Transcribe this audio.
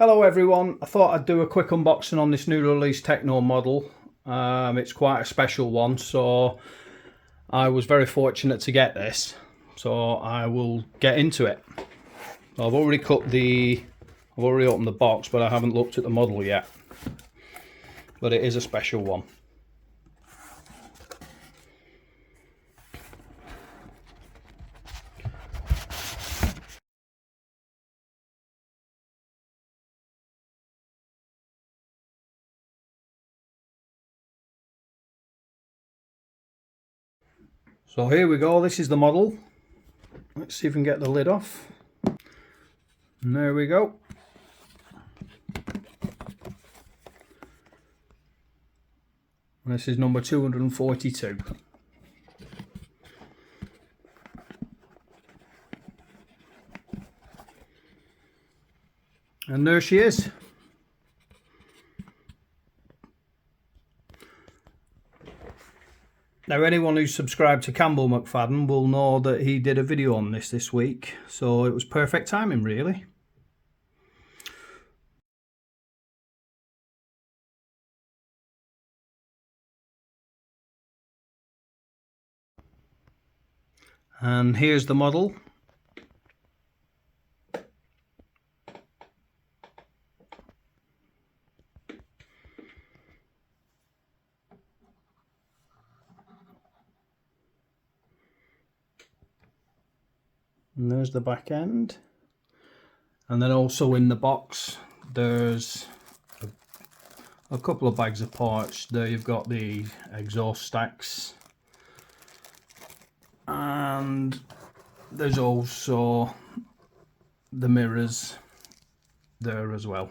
Hello everyone, I thought I'd do a quick unboxing on this new release Tekno model. It's quite a special one, so I was very fortunate to get this, so I will get into it. I've already opened the box, but I haven't looked at the model yet, but it is a special one. So here we go, this is the model. Let's see if we can get the lid off. And there we go. And this is number 242. And there she is. Now anyone who's subscribed to Campbell McFadden will know that he did a video on this week, so it was perfect timing really. And here's the model. And there's the back end. And then also in the box there's a couple of bags of parts. There you've got the exhaust stacks, and there's also the mirrors there as well.